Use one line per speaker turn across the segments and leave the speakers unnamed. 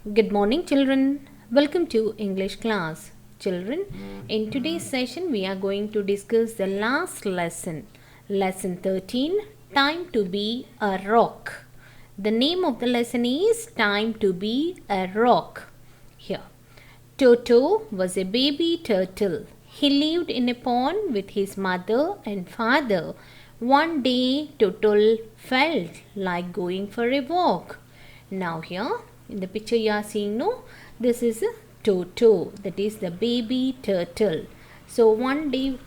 Good morning, children. Welcome to English class. Children, in today's session, we are going to discuss the last lesson. Lesson 13, Time to be a Rock. The name of the lesson is Time to be a Rock. Here, Toto was a baby turtle. He lived in a pond with his mother and father. One day, Toto felt like going for a walk. Now here in the picture you are seeing, no, this is a Toto, that is the baby turtle. So one day,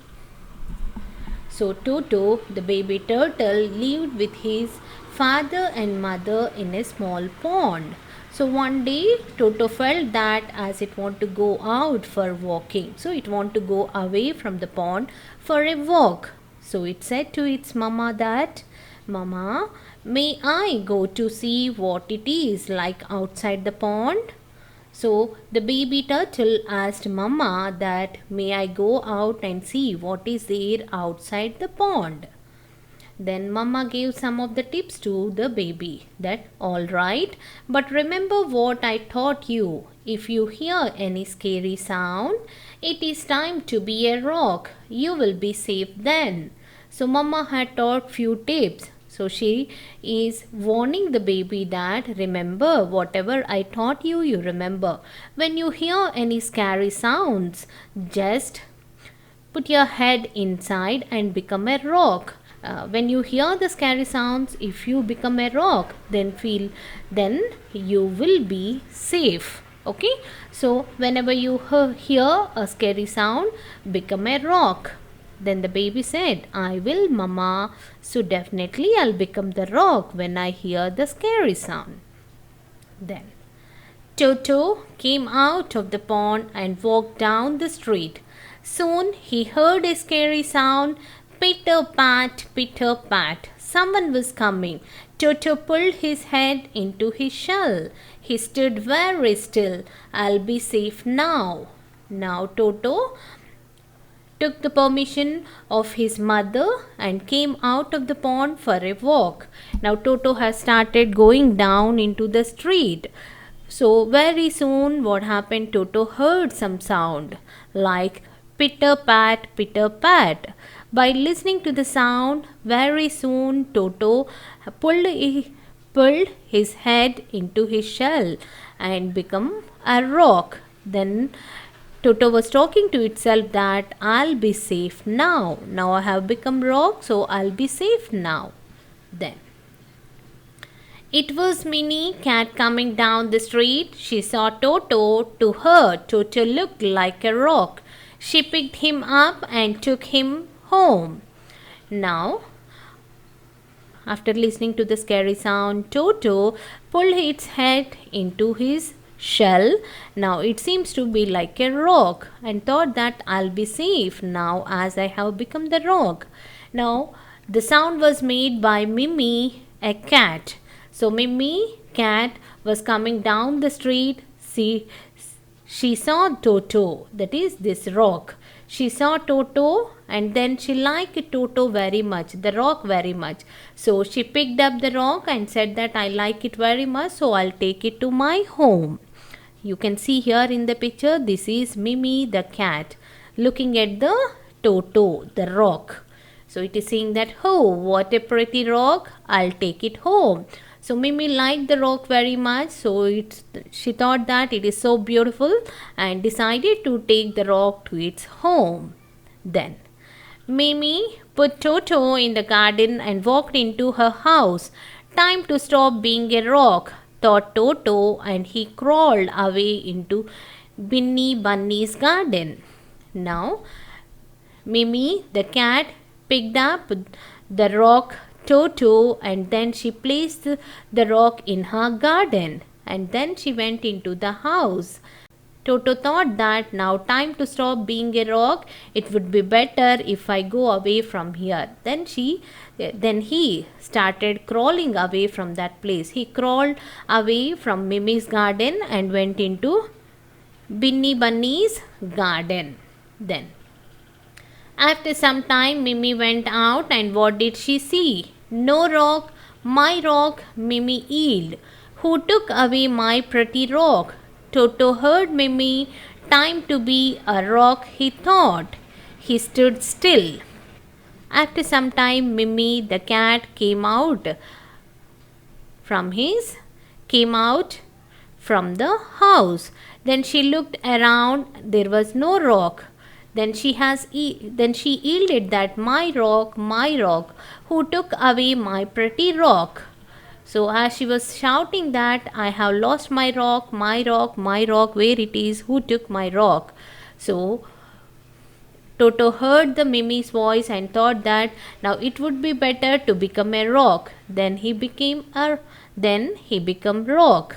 Toto, the baby turtle, lived with his father and mother in a small pond. So one day Toto felt that as it want to go out for walking, so it want to go away from the pond for a walk. So it said to its mama that, Mama, may I go to see what it is like outside the pond? So the baby turtle asked Mama that, may I go out and see what is there outside the pond? Then Mama gave some of the tips to the baby that, all right, but remember what I taught you. If you hear any scary sound, it is time to be a rock. You will be safe then. So Mama had taught few tips. So she is warning the baby that, remember whatever I taught you, you remember. When you hear any scary sounds, just put your head inside and become a rock. When you hear the scary sounds, if you become a rock, then you will be safe. Okay, so whenever you hear a scary sound, become a rock. Then the baby said, I will, Mama. So definitely I'll become the rock when I hear the scary sound. Then Toto came out of the pond and walked down the street. Soon he heard a scary sound, pitter pat, pitter pat. Someone was coming. Toto pulled his head into his shell. He stood very still. I'll be safe now. Now Toto took the permission of his mother and came out of the pond for a walk. Now Toto has started going down into the street. So very soon what happened, Toto heard some sound like pitter pat, pitter pat. By listening to the sound, very soon Toto pulled his head into his shell and become a rock. Then Toto was talking to itself that I'll be safe now. Now I have become rock, so I'll be safe now. Then it was Minnie cat coming down the street. She saw Toto. To her, Toto looked like a rock. She picked him up and took him home. Now, after listening to the scary sound, Toto pulled its head into his shell. Now it seems to be like a rock and thought that I'll be safe now as I have become the rock. Now the sound was made by Mimi, a cat. So Mimi cat was coming down the street. She saw Toto, that is this rock. She saw Toto and then she liked Toto very much, the rock very much. So she picked up the rock and said that I like it very much, so I'll take it to my home. You can see here in the picture, this is Mimi the cat looking at the Toto, the rock. So it is saying that, oh, what a pretty rock, I'll take it home. So Mimi liked the rock very much, so she thought that it is so beautiful and decided to take the rock to its home. Then Mimi put Toto in the garden and walked into her house. Time to stop being a rock, thought Toto, and he crawled away into Binny Bunny's garden. Now Mimi the cat picked up the rock Toto and then she placed the rock in her garden and then she went into the house. Toto thought that now time to stop being a rock. It would be better if I go away from here. Then he started crawling away from that place. He crawled away from Mimi's garden and went into Binny Bunny's garden. Then after some time, Mimi went out and what did she see? No rock, my rock, Mimi yelled. Who took away my pretty rock? Toto heard Mimi. Time to be a rock, he thought. He stood still. After some time, Mimi the cat from his came out from the house. Then she looked around. There was no rock. Then she yielded that my rock, who took away my pretty rock. So as she was shouting that, I have lost my rock, my rock, my rock, where it is, who took my rock? So Toto heard the Mimi's voice and thought that now it would be better to become a rock. Then he became rock.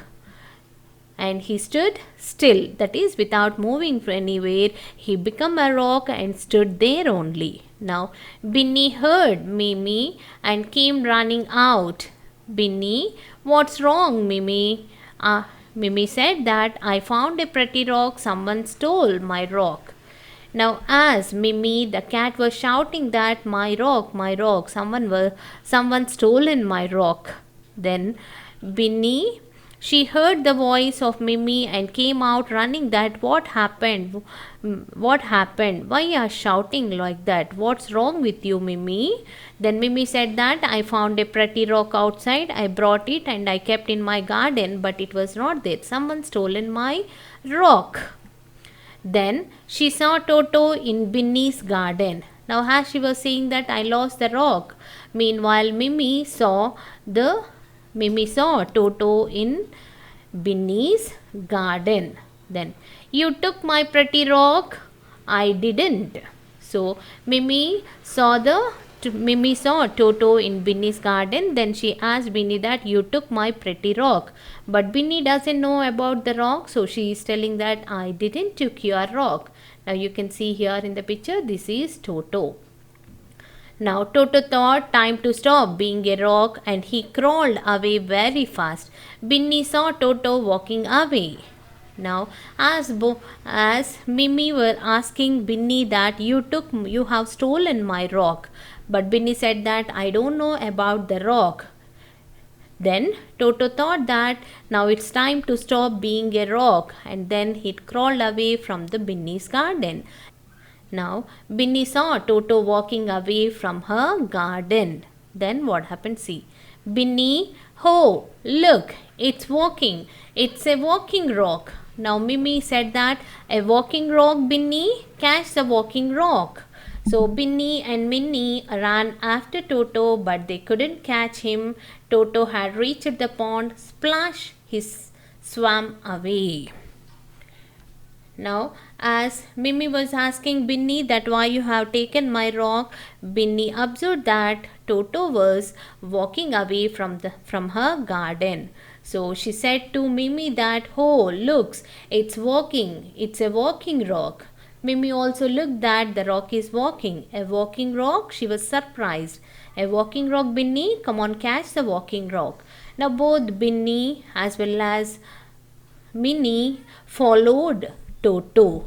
And he stood still, that is without moving anywhere. He became a rock and stood there only. Now Binny heard Mimi and came running out. Binny, what's wrong, Mimi? Mimi said that I found a pretty rock, someone stole my rock. Now, as Mimi the cat was shouting that my rock, someone stolen my rock. Then Binny, she heard the voice of Mimi and came out running that what happened? What happened? Why are you shouting like that? What's wrong with you, Mimi? Then Mimi said that I found a pretty rock outside. I brought it and I kept in my garden, but it was not there. Someone stolen my rock. Then she saw Toto in Binny's garden. Now, as she was saying that I lost the rock, meanwhile Mimi saw Toto in Binny's garden. Then, you took my pretty rock, I didn't. So Mimi saw Toto in Binny's garden. Then she asked Binny that you took my pretty rock. But Binny doesn't know about the rock, so she is telling that I didn't took your rock. Now you can see here in the picture, this is Toto. Now Toto thought time to stop being a rock and he crawled away very fast. Binny saw Toto walking away. Now as Mimi were asking Binny that you have stolen my rock, but Binny said that I don't know about the rock. Then Toto thought that now it's time to stop being a rock, and then he crawled away from the Binny's garden. Now Binny saw Toto walking away from her garden. Then what happened? See, Binny, oh, look, it's walking. It's a walking rock. Now Mimi said that a walking rock, Binny, catch the walking rock. So Binny and Minnie ran after Toto, but they couldn't catch him. Toto had reached the pond. Splash! He swam away. Now, as Mimi was asking Binny that why you have taken my rock, Binny observed that Toto was walking away from her garden. So she said to Mimi that, oh, looks, it's walking. It's a walking rock. Mimi also looked that the rock is walking. A walking rock? She was surprised. A walking rock, Binny? Come on, catch the walking rock. Now both Binny as well as Minnie followed Toto.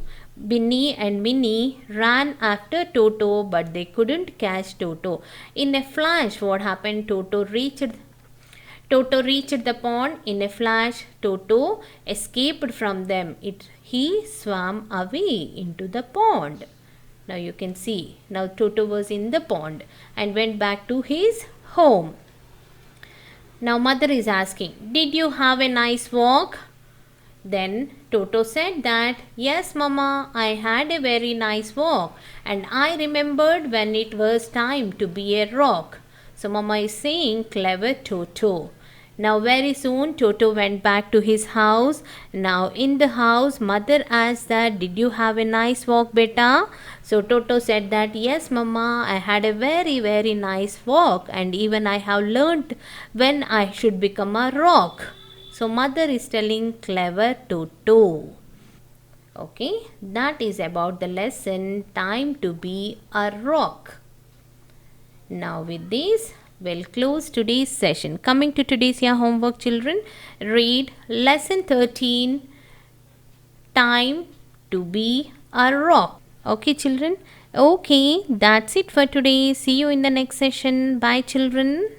Binny and Minnie ran after Toto, but they couldn't catch Toto. In a flash, what happened? Toto reached the pond. In a flash, Toto escaped from them. He swam away into the pond. Now you can see. Now Toto was in the pond and went back to his home. Now mother is asking, did you have a nice walk? Then Toto said that, yes, Mama, I had a very nice walk and I remembered when it was time to be a rock. So Mama is saying, clever Toto. Now very soon Toto went back to his house. Now in the house, mother asked that, did you have a nice walk, beta? So Toto said that, yes, Mama, I had a very, very nice walk and even I have learnt when I should become a rock. So mother is telling clever Toto. Okay, that is about the lesson time to be a rock. Now with this, we'll close today's session. Coming to today's homework, children, read lesson 13, time to be a rock. Okay, children. Okay, that's it for today. See you in the next session. Bye, children.